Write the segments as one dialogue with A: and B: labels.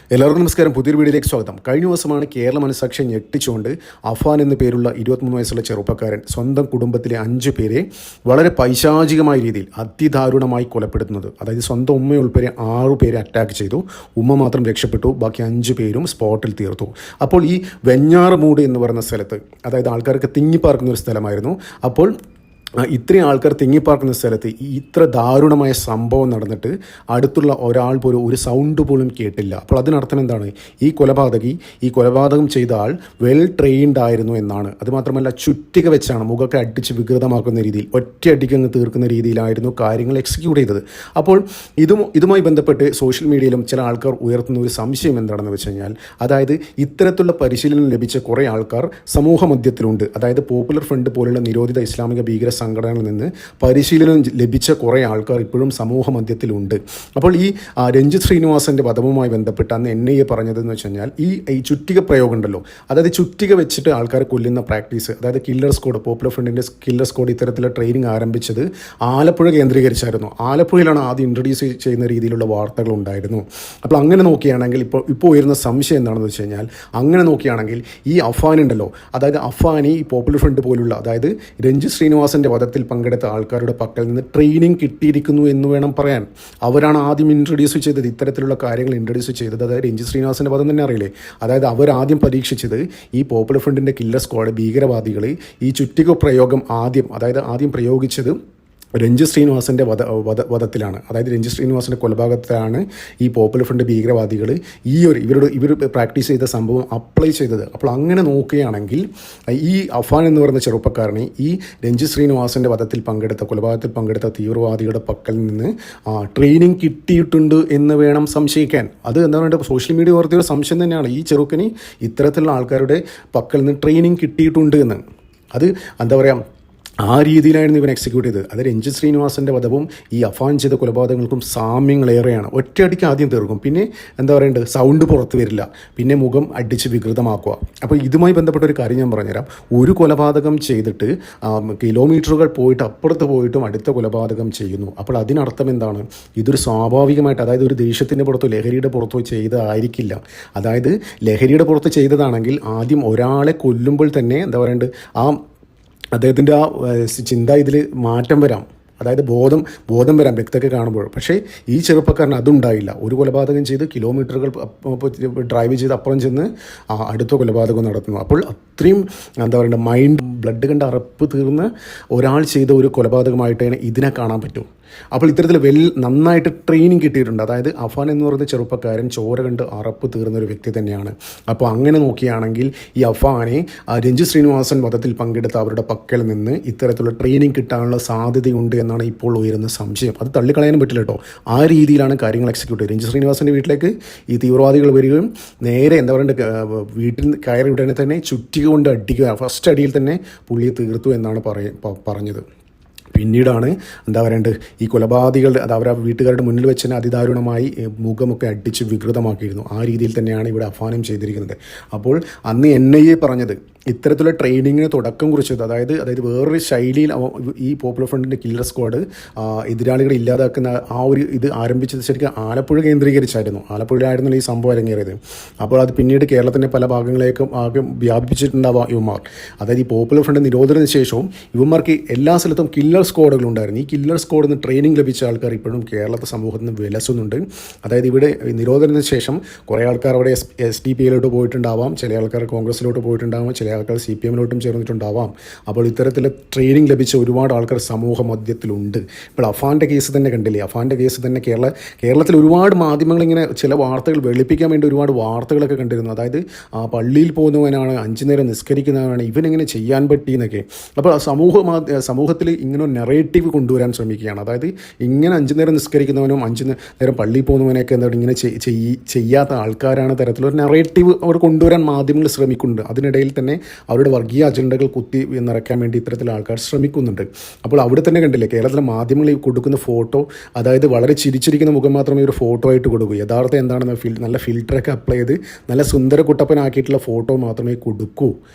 A: എല്ലാവർക്കും നമസ്കാരം. പുതിയൊരു വീഡിയോയിലേക്ക് സ്വാഗതം. കഴിഞ്ഞ ദിവസമാണ് കേരള മനസാക്ഷിയെ ഞെട്ടിച്ചുകൊണ്ട് അഫാൻ എന്നു പേരുള്ള 23 വയസ്സുള്ള ചെറുപ്പക്കാരൻ സ്വന്തം കുടുംബത്തിലെ 5 പേരെ വളരെ പൈശാചികമായ രീതിയിൽ അതിദാരുണമായി കൊലപ്പെടുത്തുന്നത്. അതായത് സ്വന്തം ഉമ്മയുൾപ്പെടെ 6 പേരെ അറ്റാക്ക് ചെയ്തു. ഉമ്മ മാത്രം രക്ഷപ്പെട്ടു, ബാക്കി 5 പേരും സ്പോട്ടിൽ തീർത്തു. അപ്പോൾ ഈ വെഞ്ഞാറമൂട് എന്ന് പറയുന്ന സ്ഥലത്ത്, അതായത് ആൾക്കാർക്ക് തിങ്ങിപ്പാർക്കുന്ന ഒരു സ്ഥലമായിരുന്നു. അപ്പോൾ ഇത്രയും ആൾക്കാർ തിങ്ങിപ്പാർക്കുന്ന സ്ഥലത്ത് ഇത്ര ദാരുണമായ സംഭവം നടന്നിട്ട് അടുത്തുള്ള ഒരാൾ പോലും ഒരു സൗണ്ട് പോലും കേട്ടില്ല. അപ്പോൾ അതിനർത്ഥം എന്താണ്? ഈ കൊലപാതകം ചെയ്ത ആൾ വെൽ ട്രെയിൻഡ് ആയിരുന്നു എന്നാണ്. അതുമാത്രമല്ല, ചുറ്റിക വെച്ചാണ് മുഖമൊക്കെ അടിച്ച് വികൃതമാക്കുന്ന രീതിയിൽ, ഒറ്റയടിക്ക് അങ്ങ് തീർക്കുന്ന രീതിയിലായിരുന്നു കാര്യങ്ങൾ എക്സിക്യൂട്ട് ചെയ്തത്. അപ്പോൾ ഇതുമായി ബന്ധപ്പെട്ട് സോഷ്യൽ മീഡിയയിലും ചില ആൾക്കാർ ഉയർത്തുന്ന ഒരു സംശയം എന്താണെന്ന് വെച്ച് കഴിഞ്ഞാൽ, അതായത് ഇത്തരത്തിലുള്ള പരിശീലനം ലഭിച്ച കുറേ ആൾക്കാർ സമൂഹ മധ്യത്തിലുണ്ട്. അതായത് പോപ്പുലർ ഫ്രണ്ട് പോലുള്ള നിരോധിത ഇസ്ലാമിക ഭീകര സംഘടനകളിൽ നിന്ന് പരിശീലനം ലഭിച്ച കുറേ ആൾക്കാർ ഇപ്പോഴും സമൂഹ മധ്യത്തിലുണ്ട്. അപ്പോൾ ഈ രഞ്ജിത്ത് ശ്രീനിവാസൻ്റെ വധവുമായി ബന്ധപ്പെട്ട് അന്ന് NIA പറഞ്ഞതെന്ന് വെച്ച് കഴിഞ്ഞാൽ, ഈ ചുറ്റിക പ്രയോഗം ഉണ്ടല്ലോ, അതായത് ചുറ്റിക വെച്ചിട്ട് ആൾക്കാരെ കൊല്ലുന്ന പ്രാക്ടീസ്, അതായത് കില്ലർ സ്ക്വാഡ്, പോപ്പുലർ ഫ്രണ്ടിൻ്റെ കില്ലർ സ്ക്വാഡ് ഇത്തരത്തിലുള്ള ട്രെയിനിങ് ആരംഭിച്ചത് ആലപ്പുഴ കേന്ദ്രീകരിച്ചായിരുന്നു. ആലപ്പുഴയിലാണ് ആദ്യം ഇൻട്രൊഡ്യൂസ് ചെയ്യുന്ന രീതിയിലുള്ള വാർത്തകൾ ഉണ്ടായിരുന്നു. അപ്പോൾ അങ്ങനെ നോക്കുകയാണെങ്കിൽ ഇപ്പോൾ ഉയരുന്ന സംശയം എന്താണെന്ന് വെച്ച് കഴിഞ്ഞാൽ, അങ്ങനെ നോക്കുകയാണെങ്കിൽ ഈ അഫാൻ ഉണ്ടല്ലോ, അതായത് അഫാനി ഈ പോപ്പുലർ ഫ്രണ്ട് പോലുള്ള, അതായത് രഞ്ജിത്ത് ശ്രീനിവാസൻ്റെ വധത്തിൽ പങ്കെടുത്ത ആൾക്കാരുടെ പക്കൽ നിന്ന് ട്രെയിനിങ് കിട്ടിയിരിക്കുന്നു എന്ന് വേണം പറയാൻ. അവരാണ് ആദ്യം ഇൻട്രൊഡ്യൂസ് ചെയ്തത്, ഇത്തരത്തിലുള്ള കാര്യങ്ങൾ ഇൻട്രൊഡ്യൂസ് ചെയ്തത്. അതായത് രഞ്ജിത്ത് ശ്രീനിവാസൻ്റെ വധം തന്നെ അറിയില്ലേ, അതായത് അവരാദ്യം പരീക്ഷിച്ചത് ഈ പോപ്പുലർ ഫ്രണ്ടിൻ്റെ കില്ലർ സ്ക്വാഡ് ഭീകരവാദികൾ ഈ ചുറ്റിക പ്രയോഗം ആദ്യം പ്രയോഗിച്ചത് രഞ്ജിത്ത് ശ്രീനിവാസൻ്റെ വധത്തിലാണ്. അതായത് രഞ്ജിത്ത് ശ്രീനിവാസൻ്റെ കൊലപാതകത്തിലാണ് ഈ പോപ്പുലർ ഫ്രണ്ട് ഭീകരവാദികൾ ഇവർ പ്രാക്ടീസ് ചെയ്ത സംഭവം അപ്ലൈ ചെയ്തത്. അപ്പോൾ അങ്ങനെ നോക്കുകയാണെങ്കിൽ ഈ അഫാൻ എന്ന് പറയുന്ന ചെറുപ്പക്കാരനെ ഈ രഞ്ജിത്ത് ശ്രീനിവാസൻ്റെ കൊലപാതകത്തിൽ പങ്കെടുത്ത തീവ്രവാദികളുടെ പക്കൽ നിന്ന് ട്രെയിനിങ് കിട്ടിയിട്ടുണ്ട് എന്ന് വേണം സംശയിക്കാൻ. അത് എന്താ പറയുക, സോഷ്യൽ മീഡിയ വാർത്തയുടെ സംശയം തന്നെയാണ്. ഈ ചെറുക്കന് ഇത്തരത്തിലുള്ള ആൾക്കാരുടെ പക്കൽ നിന്ന് ട്രെയിനിങ് കിട്ടിയിട്ടുണ്ട് എന്ന്. അത് എന്താ പറയുക, ആ രീതിയിലായിരുന്നു ഇവൻ എക്സിക്യൂട്ട് ചെയ്തത്. അത് രഞ്ജിത്ത് ശ്രീനിവാസൻ്റെ വധവും ഈ അഫാൻ ചെയ്ത കൊലപാതകങ്ങൾക്കും സാമ്യങ്ങളേറെയാണ്. ഒറ്റയടിക്ക് ആദ്യം തീർക്കും, പിന്നെ എന്താ പറയേണ്ടത്, സൗണ്ട് പുറത്ത് വരില്ല, പിന്നെ മുഖം അടിച്ച് വികൃതമാക്കുക. അപ്പോൾ ഇതുമായി ബന്ധപ്പെട്ട ഒരു കാര്യം ഞാൻ പറഞ്ഞുതരാം. ഒരു കൊലപാതകം ചെയ്തിട്ട് കിലോമീറ്ററുകൾ പോയിട്ട് അപ്പുറത്ത് പോയിട്ടും അടുത്ത കൊലപാതകം ചെയ്യുന്നു. അപ്പോൾ അതിനർത്ഥം എന്താണ്? ഇതൊരു സ്വാഭാവികമായിട്ട്, അതായത് ഒരു ദേഷ്യത്തിൻ്റെ പുറത്തോ ലഹരിയുടെ പുറത്തോ ചെയ്തതായിരിക്കില്ല. അതായത് ലഹരിയുടെ പുറത്ത് ചെയ്തതാണെങ്കിൽ ആദ്യം ഒരാളെ കൊല്ലുമ്പോൾ തന്നെ എന്താ പറയേണ്ടത്, അദ്ദേഹത്തിൻ്റെ ചിന്ത ഇതിൽ മാറ്റം വരാം. അതായത് ബോധം വരാം വ്യക്തിയൊക്കെ കാണുമ്പോൾ. പക്ഷേ ഈ ചെറുപ്പക്കാരന് അതുണ്ടായില്ല. ഒരു കൊലപാതകം ചെയ്ത് കിലോമീറ്ററുകൾ ഡ്രൈവ് ചെയ്ത് അപ്പുറം ചെന്ന് അടുത്ത കൊലപാതകം നടത്തുന്നു. അപ്പോൾ അത്രയും എന്താ പറയുക, മൈൻഡ് ബ്ലഡ് കണ്ട് അറപ്പ് തീർന്ന് ഒരാൾ ചെയ്ത ഒരു കൊലപാതകമായിട്ടാണ് ഇതിനെ കാണാൻ പറ്റും. അപ്പോൾ ഇത്തരത്തിൽ നന്നായിട്ട് ട്രെയിനിങ് കിട്ടിയിട്ടുണ്ട്. അതായത് അഫാൻ എന്ന് പറയുന്ന ചെറുപ്പക്കാരൻ ചോര കണ്ട് അറപ്പ് തീർന്നൊരു വ്യക്തി തന്നെയാണ്. അപ്പോൾ അങ്ങനെ നോക്കുകയാണെങ്കിൽ ഈ അഫാനെ രഞ്ജിത്ത് ശ്രീനിവാസൻ വധത്തിൽ പങ്കെടുത്ത അവരുടെ പക്കൽ നിന്ന് ഇത്തരത്തിലുള്ള ട്രെയിനിങ് കിട്ടാനുള്ള സാധ്യതയുണ്ട് എന്നാണ് ഇപ്പോൾ ഉയരുന്ന സംശയം. അത് തള്ളിക്കളയാനും പറ്റില്ല കേട്ടോ. ആ രീതിയിലാണ് കാര്യങ്ങൾ എക്സിക്യൂട്ട് ചെയ്തത്. രഞ്ജിത്ത് ശ്രീനിവാസൻ്റെ വീട്ടിലേക്ക് ഈ തീവ്രവാദികൾ വരികയും നേരെ എന്താ പറയുക, വീട്ടിൽ കയറി ഉടനെ തന്നെ ചുറ്റിക കൊണ്ട് അടിക്കുക, ഫസ്റ്റ് അടിയിൽ തന്നെ പുള്ളിയെ തീർത്തു എന്നാണ് പറഞ്ഞത്. പിന്നീടാണ് എന്താ പറയേണ്ടത്, ഈ കൊലപാതകൾ അത് അവരുടെ വീട്ടുകാരുടെ മുന്നിൽ വെച്ച് തന്നെ അതിദാരുണമായി മുഖമൊക്കെ അടിച്ച് വികൃതമാക്കിയിരുന്നു. ആ രീതിയിൽ തന്നെയാണ് ഇവിടെ അഫാനും ചെയ്തിരിക്കുന്നത്. അപ്പോൾ അന്ന് NIA പറഞ്ഞത് ഇത്തരത്തിലുള്ള ട്രെയിനിങ്ങിന് തുടക്കം കുറിച്ചത്, അതായത് വേറൊരു ശൈലിയിൽ ഈ പോപ്പുലർ ഫ്രണ്ടിൻ്റെ കില്ലർ സ്ക്വാഡ് എതിരാളികളെ ഇല്ലാതാക്കുന്ന ഇത് ആരംഭിച്ചത് ശരിക്കും ആലപ്പുഴ കേന്ദ്രീകരിച്ചായിരുന്നു. ആലപ്പുഴയിലായിരുന്നല്ലോ ഈ സംഭവം അരങ്ങേറിയത്. അപ്പോൾ അത് പിന്നീട് കേരളത്തിൻ്റെ പല ഭാഗങ്ങളിലേക്കും ആകെ വ്യാപിപ്പിച്ചിട്ടുണ്ടാവാം ഇവന്മാർ. അതായത് ഈ പോപ്പുലർ ഫ്രണ്ട് നിരോധനത്തിന് ശേഷവും ഇവന്മാർക്ക് എല്ലാ സ്ഥലത്തും കില്ലർ സ്ക്വാഡുകളുണ്ടായിരുന്നു. ഈ കില്ലർ സ്ക്വാഡിൽ നിന്ന് ട്രെയിനിങ് ലഭിച്ച ആൾക്കാർ ഇപ്പോഴും കേരളത്തെ സമൂഹത്തിൽ നിന്ന് വിലസുന്നുണ്ട്. അതായത് ഇവിടെ നിരോധനത്തിന് ശേഷം കുറേ ആൾക്കാർ അവിടെ SDPയിലോട്ട് പോയിട്ടുണ്ടാവാം, ചില ആൾക്കാർ കോൺഗ്രസിലോട്ട് പോയിട്ടുണ്ടാവാം, ചില ആൾക്കാർ CPMലോട്ടും ചേർന്നിട്ടുണ്ടാവാം. അപ്പോൾ ഇത്തരത്തിൽ ട്രെയിനിങ് ലഭിച്ച ഒരുപാട് ആൾക്കാർ സമൂഹ മധ്യത്തിലുണ്ട്. ഇപ്പോൾ അഫാൻ്റെ കേസ് തന്നെ കണ്ടില്ലേ, അഫാൻ്റെ കേസ് തന്നെ കേരളത്തിൽ ഒരുപാട് മാധ്യമങ്ങൾ ഇങ്ങനെ ചില വാർത്തകൾ വെളുപ്പിക്കാൻ വേണ്ടി ഒരുപാട് വാർത്തകളൊക്കെ കണ്ടിരുന്നു. അതായത് പള്ളിയിൽ പോകുന്നവനാണ്, 5 നേരം നിസ്കരിക്കുന്നവനാണ്, ഇവനെങ്ങനെ ചെയ്യാൻ പറ്റിയെന്നൊക്കെ. അപ്പോൾ സമൂഹത്തിൽ ഇങ്ങനെ നെറേറ്റീവ് കൊണ്ടുവരാൻ ശ്രമിക്കുകയാണ്. അതായത് ഇങ്ങനെ 5 നേരം നിസ്കരിക്കുന്നവനും 5 നേരം പള്ളിയിൽ പോകുന്നവനൊക്കെ എന്താ ഇങ്ങനെ ചെയ്യാത്ത ആൾക്കാരാണ് തരത്തിലൊരു നെറേറ്റീവ് അവർ കൊണ്ടുവരാൻ മാധ്യമങ്ങൾ ശ്രമിക്കുന്നുണ്ട്. അതിനിടയിൽ തന്നെ അവരുടെ വർഗീയ അജണ്ടകൾ കുത്തി നിറയ്ക്കാൻ വേണ്ടി ഇത്തരത്തിലുള്ള ആൾക്കാർ ശ്രമിക്കുന്നുണ്ട്. അപ്പോൾ അവിടെ തന്നെ കണ്ടില്ലേ, കേരളത്തിലെ മാധ്യമങ്ങൾ കൊടുക്കുന്ന ഫോട്ടോ, അതായത് വളരെ ചിരിച്ചിരിക്കുന്ന മുഖം മാത്രമേ ഒരു ഫോട്ടോ ആയിട്ട് കൊടുക്കൂ. യഥാർത്ഥം എന്താണെന്ന് നല്ല ഫിൽറ്ററൊക്കെ അപ്ലൈ ചെയ്ത് നല്ല സുന്ദര കുട്ടപ്പനാക്കിയിട്ടുള്ള ഫോട്ടോ മാത്രമേ കൊടുക്കൂ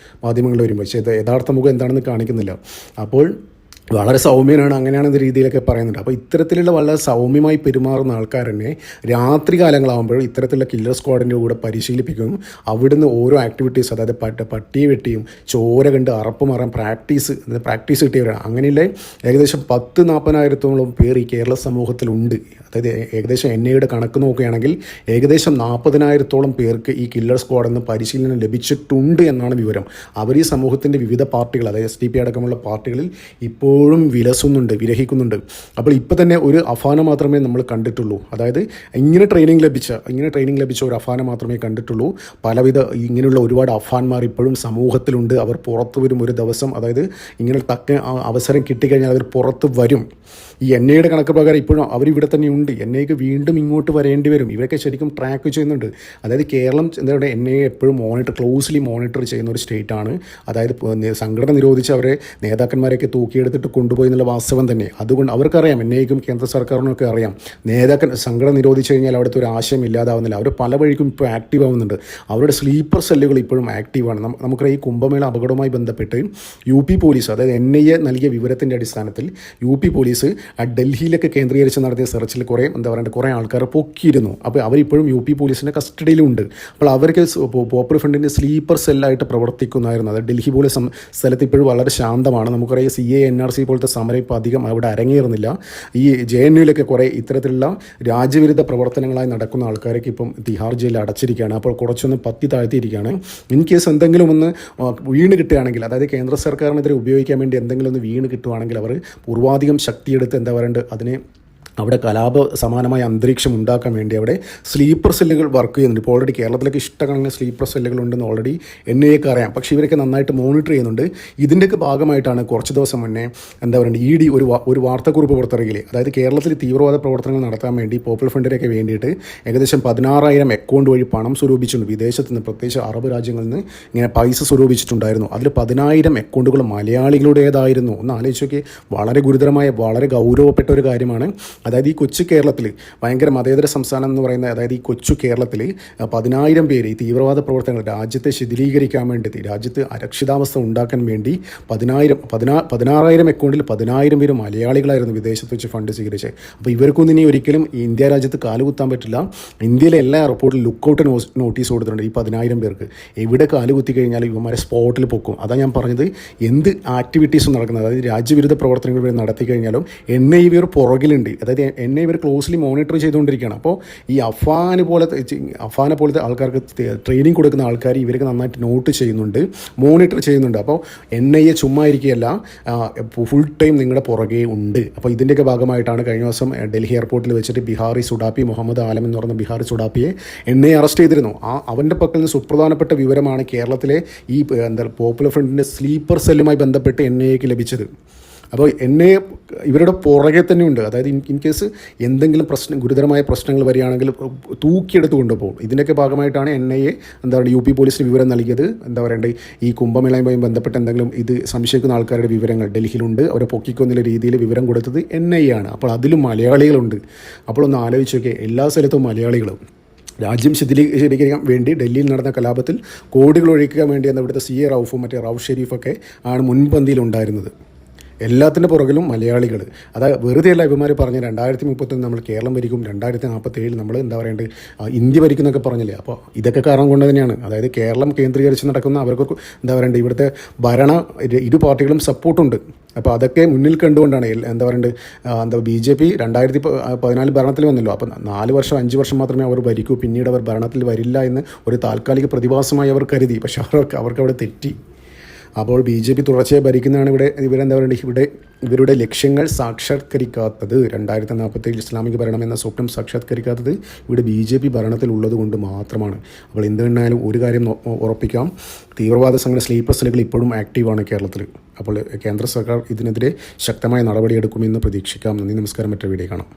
A: മാധ്യമങ്ങളിൽ വരുമ്പോൾ. പക്ഷേ യഥാർത്ഥ മുഖം എന്താണെന്ന് കാണിക്കുന്നില്ല. അപ്പോൾ വളരെ സൗമ്യനാണ്, അങ്ങനെയാണെന്ന രീതിയിലൊക്കെ പറയുന്നുണ്ട്. അപ്പോൾ ഇത്തരത്തിലുള്ള വളരെ സൗമ്യമായി പെരുമാറുന്ന ആൾക്കാർ തന്നെ രാത്രി കാലങ്ങളാകുമ്പോൾ ഇത്തരത്തിലുള്ള കില്ലർ സ്ക്വാഡിൻ്റെ കൂടെ പരിശീലിപ്പിക്കും. അവിടുന്ന് ഓരോ ആക്ടിവിറ്റീസ്, അതായത് പട്ടിയെ വെട്ടിയും ചോര കണ്ട് അറപ്പ് മാറാൻ പ്രാക്ടീസ് കിട്ടിയവരാണ്. അങ്ങനെയുള്ള ഏകദേശം 40,000-40,000 പേർ ഈ കേരള സമൂഹത്തിലുണ്ട്. അതായത് ഏകദേശം NIAയുടെ കണക്ക് നോക്കുകയാണെങ്കിൽ ഏകദേശം 40,000-ഓളം പേർക്ക് ഈ കില്ലർ സ്ക്വാഡിൽ നിന്ന് പരിശീലനം ലഭിച്ചിട്ടുണ്ട് എന്നാണ് വിവരം. അവർ ഈ സമൂഹത്തിൻ്റെ വിവിധ പാർട്ടികൾ, അതായത് SDP അടക്കമുള്ള പാർട്ടികളിൽ ഇപ്പോഴും വിരഹിക്കുന്നുണ്ട്. അപ്പോൾ ഇപ്പോൾ തന്നെ ഒരു അഫാന മാത്രമേ നമ്മൾ കണ്ടിട്ടുള്ളൂ. അതായത് ഇങ്ങനെ ട്രെയിനിങ് ലഭിച്ച ഒരു അഫാന മാത്രമേ കണ്ടിട്ടുള്ളൂ. പലവിധ ഇങ്ങനെയുള്ള ഒരുപാട് അഫാന്മാർ ഇപ്പോഴും സമൂഹത്തിലുണ്ട്. അവർ പുറത്തു വരും ഒരു ദിവസം. അതായത് ഇങ്ങനെ അവസരം കിട്ടിക്കഴിഞ്ഞാൽ അവർ പുറത്ത് വരും. ഈ NIAയുടെ കണക്ക് പ്രകാരം ഇപ്പോഴും അവരിവിടെ തന്നെ ഉണ്ട്. NIAക്ക് വീണ്ടും ഇങ്ങോട്ട് വരേണ്ടി വരും. ഇവരൊക്കെ ശരിക്കും ട്രാക്ക് ചെയ്യുന്നുണ്ട്. അതായത് കേരളം എന്താ പറയുക, NIA എപ്പോഴും ക്ലോസ്ലി മോണിറ്റർ ചെയ്യുന്ന ഒരു സ്റ്റേറ്റാണ്. അതായത് സംഘടന നിരോധിച്ച് അവരെ നേതാക്കന്മാരെയൊക്കെ തൂക്കിയെടുത്തിട്ട് കൊണ്ടുപോയി എന്നുള്ള വാസ്തവം തന്നെ. അതുകൊണ്ട് അവർക്കറിയാം, NIAക്കും കേന്ദ്ര സർക്കാരിനും ഒക്കെ അറിയാം, സംഘടന നിരോധിച്ച് കഴിഞ്ഞാൽ അവിടുത്തെ ഒരു ആശയം ഇല്ലാതാവുന്നില്ല. അവർ പല വഴിക്കും ഇപ്പോൾ ആക്റ്റീവ് ആവുന്നുണ്ട്. അവരുടെ സ്ലീപ്പർ സെല്ലുകൾ ഇപ്പോഴും ആക്റ്റീവാണ്. നമുക്കറിയാം, ഈ കുംഭമേള അപകടവുമായി ബന്ധപ്പെട്ട് UP പോലീസ്, അതായത് NIA നൽകിയ വിവരത്തിൻ്റെ അടിസ്ഥാനത്തിൽ UP പോലീസ് ഡൽഹിയിലൊക്കെ കേന്ദ്രീകരിച്ച് നടത്തിയ സെർച്ചിൽ കുറേ ആൾക്കാരെ പൊക്കിയിരുന്നു. അപ്പോൾ അവരിപ്പോഴും UP പോലീസിൻ്റെ കസ്റ്റഡിയിലുണ്ട്. അപ്പോൾ അവർക്ക് പോപ്പുലർ ഫ്രണ്ടിൻ്റെ സ്ലീപ്പർ സെല്ലായിട്ട് പ്രവർത്തിക്കുന്നതായിരുന്നു. അത് ഡൽഹി പോലെ സ്ഥലത്ത് ഇപ്പോഴും വളരെ ശാന്തമാണ്. നമുക്കറിയാം, CA NRC പോലത്തെ സമരം ഇപ്പോൾ അധികം അവിടെ അരങ്ങേറുന്നില്ല. ഈ JNUവിലൊക്കെ കുറേ ഇത്തരത്തിലുള്ള രാജ്യവിരുദ്ധ പ്രവർത്തനങ്ങളായി നടക്കുന്ന ആൾക്കാരൊക്കെ ഇപ്പം തിഹാർ ജയിലിൽ അടച്ചിരിക്കുകയാണ്. അപ്പോൾ കുറച്ചൊന്ന് പത്തി താഴ്ത്തിയിരിക്കുകയാണ്. ഇൻ കേസ് എന്തെങ്കിലും ഒന്ന് വീണ് കിട്ടുകയാണെങ്കിൽ, അതായത് കേന്ദ്ര സർക്കാരിനെതിരെ ഉപയോഗിക്കാൻ വേണ്ടി എന്തെങ്കിലും ഒന്ന് വീണ് കിട്ടുകയാണെങ്കിൽ അവർ പൂർവാധികം ശക്തിയെടുത്ത് അതിനെ അവിടെ കലാപ സമാനമായ അന്തരീക്ഷം ഉണ്ടാക്കാൻ വേണ്ടി അവിടെ സ്ലീപ്പർ സെല്ലുകൾ വർക്ക് ചെയ്യുന്നുണ്ട്. ഇപ്പോൾ ഓൾറെഡി കേരളത്തിലേക്ക് ഇഷ്ടകണക്കിന് സ്ലീപ്പർ സെല്ലുകളുണ്ടെന്ന് ഓൾറെഡി NIAക്ക് അറിയാം. പക്ഷേ ഇവരൊക്കെ നന്നായിട്ട് മോണിറ്റർ ചെയ്യുന്നുണ്ട്. ഇതിൻ്റെയൊക്കെ ഭാഗമായിട്ടാണ് കുറച്ച് ദിവസം മുന്നേ ED ഒരു വാർത്താക്കുറിപ്പ് പുറത്തിറങ്ങിയില്ലേ. അതായത് കേരളത്തിൽ തീവ്രവാദ പ്രവർത്തനങ്ങൾ നടത്താൻ വേണ്ടി പോപ്പുലർ ഫ്രണ്ടിനൊക്കെ വേണ്ടിയിട്ട് ഏകദേശം 16,000 അക്കൗണ്ട് വഴി പണം സ്വരൂപിച്ചിട്ടുണ്ട്. വിദേശത്ത് നിന്ന്, പ്രത്യേകിച്ച് അറബ് രാജ്യങ്ങളിൽ നിന്ന് ഇങ്ങനെ പൈസ സ്വരൂപിച്ചിട്ടുണ്ടായിരുന്നു. അതിൽ 10,000 അക്കൗണ്ടുകൾ മലയാളികളുടേതായിരുന്നു. ഒന്ന് ആലോചിച്ചൊക്കെ, വളരെ ഗുരുതരമായ, വളരെ ഗൗരവപ്പെട്ട ഒരു കാര്യമാണ്. അതായത് ഈ കൊച്ചു കേരളത്തിൽ, ഭയങ്കര മതേതര സംസ്ഥാനം എന്ന് പറയുന്നത്, അതായത് ഈ കൊച്ചു കേരളത്തിൽ 10,000 പേര് ഈ തീവ്രവാദ പ്രവർത്തനങ്ങൾ രാജ്യത്തെ ശിഥിലീകരിക്കാൻ വേണ്ടി, രാജ്യത്ത് അരക്ഷിതാവസ്ഥ ഉണ്ടാക്കാൻ വേണ്ടി 16,000 അക്കൗണ്ടിൽ 10,000 പേര് മലയാളികളായിരുന്നു വിദേശത്ത് വെച്ച് ഫണ്ട് സ്വീകരിച്ചത്. അപ്പോൾ ഇവർക്കൊന്നും ഇനി ഒരിക്കലും ഇന്ത്യ രാജ്യത്ത് കാലുകുത്താൻ പറ്റില്ല. ഇന്ത്യയിലെ എല്ലാ എയർപോർട്ടിലും ലുക്കൗട്ട് നോട്ടീസ് കൊടുത്തിട്ടുണ്ട് ഈ 10,000 പേർക്ക്. എവിടെ കാലുകുത്തി കഴിഞ്ഞാൽ ഇവന്മാരെ സ്പോട്ടിൽ പൊക്കും. അതാണ് ഞാൻ പറഞ്ഞത്, എന്ത് ആക്ടിവിറ്റീസും നടക്കുന്നത്, അതായത് രാജ്യവിരുദ്ധ പ്രവർത്തനങ്ങൾ ഇവർ നടത്തി കഴിഞ്ഞാലും NIA ഇവർ പുറകിലുണ്ട്. അതായത് NIA ഇവർ ക്ലോസ്ലി മോണിറ്റർ ചെയ്തുകൊണ്ടിരിക്കുകയാണ്. അപ്പോൾ ഈ അഫാന പോലത്തെ ആൾക്കാർക്ക് ട്രെയിനിങ് കൊടുക്കുന്ന ആൾക്കാർ ഇവർക്ക് നന്നായിട്ട് നോട്ട് ചെയ്യുന്നുണ്ട്, മോണിറ്റർ ചെയ്യുന്നുണ്ട്. അപ്പോൾ NIA ചുമ്മാ ഇരിക്കുകയല്ല, ഫുൾ ടൈം നിങ്ങളുടെ പുറകെ ഉണ്ട്. അപ്പോൾ ഇതിൻ്റെയൊക്കെ ഭാഗമായിട്ടാണ് കഴിഞ്ഞ ദിവസം ഡൽഹി എയർപോർട്ടിൽ വെച്ചിട്ട് ബിഹാറി സുഡാപ്പി, മുഹമ്മദ് ആലം എന്ന് പറയുന്ന ബിഹാറി സുഡാപ്പിയെ NIA അറസ്റ്റ് ചെയ്തിരുന്നു. അവൻ്റെ പക്കൽ നിന്ന് സുപ്രധാനപ്പെട്ട വിവരമാണ് കേരളത്തിലെ ഈ പോപ്പുലർ ഫ്രണ്ടിൻ്റെ സ്ലീപ്പർ സെല്ലുമായി ബന്ധപ്പെട്ട് NIAക്ക് ലഭിച്ചത്. അപ്പോൾ ഇവരുടെ പുറകെ തന്നെ ഉണ്ട്. അതായത് ഇൻ കേസ് എന്തെങ്കിലും ഗുരുതരമായ പ്രശ്നങ്ങൾ വരികയാണെങ്കിൽ തൂക്കിയെടുത്ത് കൊണ്ടുപോകും. ഇതിൻ്റെയൊക്കെ ഭാഗമായിട്ടാണ് NIA UP പോലീസിന് വിവരം നൽകിയത്. ഈ കുംഭമേളയുമായി ബന്ധപ്പെട്ട് എന്തെങ്കിലും ഇത് സംശയിക്കുന്ന ആൾക്കാരുടെ വിവരങ്ങൾ ഡൽഹിയിലുണ്ട്, അവരെ പൊക്കിക്കൊന്നുള്ള രീതിയിൽ വിവരം കൊടുത്തത് NIA ആണ്. അപ്പോൾ അതിലും മലയാളികളുണ്ട്. അപ്പോൾ ഒന്ന് ആലോചിച്ച് നോക്കിയേ, എല്ലാ സ്ഥലത്തും മലയാളികളും. രാജ്യം ശിഥിലീകരിക്കാൻ വേണ്ടി ഡൽഹിയിൽ നടന്ന കലാപത്തിൽ കോടികൾ ഒഴിക്കാൻ വേണ്ടി ഇവിടുത്തെ CA റൌഫും മറ്റേ റൌഫ് ഷെരീഫൊക്കെ ആണ് മുൻപന്തിയിലുണ്ടായിരുന്നത്. എല്ലാത്തിൻ്റെ പുറകിലും മലയാളികൾ. അതായത് വെറുതെയല്ല ഇവന്മാർ പറഞ്ഞ് 2031 നമ്മൾ കേരളം ഭരിക്കും, 2047 നമ്മൾ ഇന്ത്യ ഭരിക്കും എന്നൊക്കെ പറഞ്ഞില്ലേ. അപ്പോൾ ഇതൊക്കെ കാരണം കൊണ്ട് തന്നെയാണ്. അതായത് കേരളം കേന്ദ്രീകരിച്ച് നടക്കുന്ന അവർക്ക് ഇവിടുത്തെ ഇരു പാർട്ടികളും സപ്പോർട്ടുണ്ട്. അപ്പോൾ അതൊക്കെ മുന്നിൽ കണ്ടുകൊണ്ടാണ് BJP 2014 ഭരണത്തിൽ വന്നല്ലോ. അപ്പോൾ 4 വർഷം 5 വർഷം മാത്രമേ അവർ ഭരിക്കൂ, പിന്നീട് അവർ ഭരണത്തിൽ വരില്ല എന്ന് ഒരു താൽക്കാലിക പ്രതിഭാസമായി അവർ കരുതി. പക്ഷേ അവർക്ക് അവിടെ തെറ്റി. അപ്പോൾ BJP തുടർച്ചയായി ഭരിക്കുന്നതാണ് ഇവരുടെ ലക്ഷ്യങ്ങൾ സാക്ഷാത്കരിക്കാത്തത്. 2047 ഇസ്ലാമിക ഭരണം എന്ന സ്വപ്നം സാക്ഷാത്കരിക്കാത്തത് ഇവിടെ BJP ഭരണത്തിലുള്ളത് കൊണ്ട് മാത്രമാണ്. അപ്പോൾ എന്തുതന്നെയായാലും ഒരു കാര്യം ഉറപ്പിക്കാം, തീവ്രവാദ സംഘടന സ്ലീപ്പർ സെല്ലുകൾ ഇപ്പോഴും ആക്റ്റീവാണ് കേരളത്തിൽ. അപ്പോൾ കേന്ദ്ര സർക്കാർ ഇതിനെതിരെ ശക്തമായ നടപടിയെടുക്കുമെന്ന് പ്രതീക്ഷിക്കാം. നന്ദി, നമസ്കാരം. മറ്റൊരു വീഡിയോ കാണാം.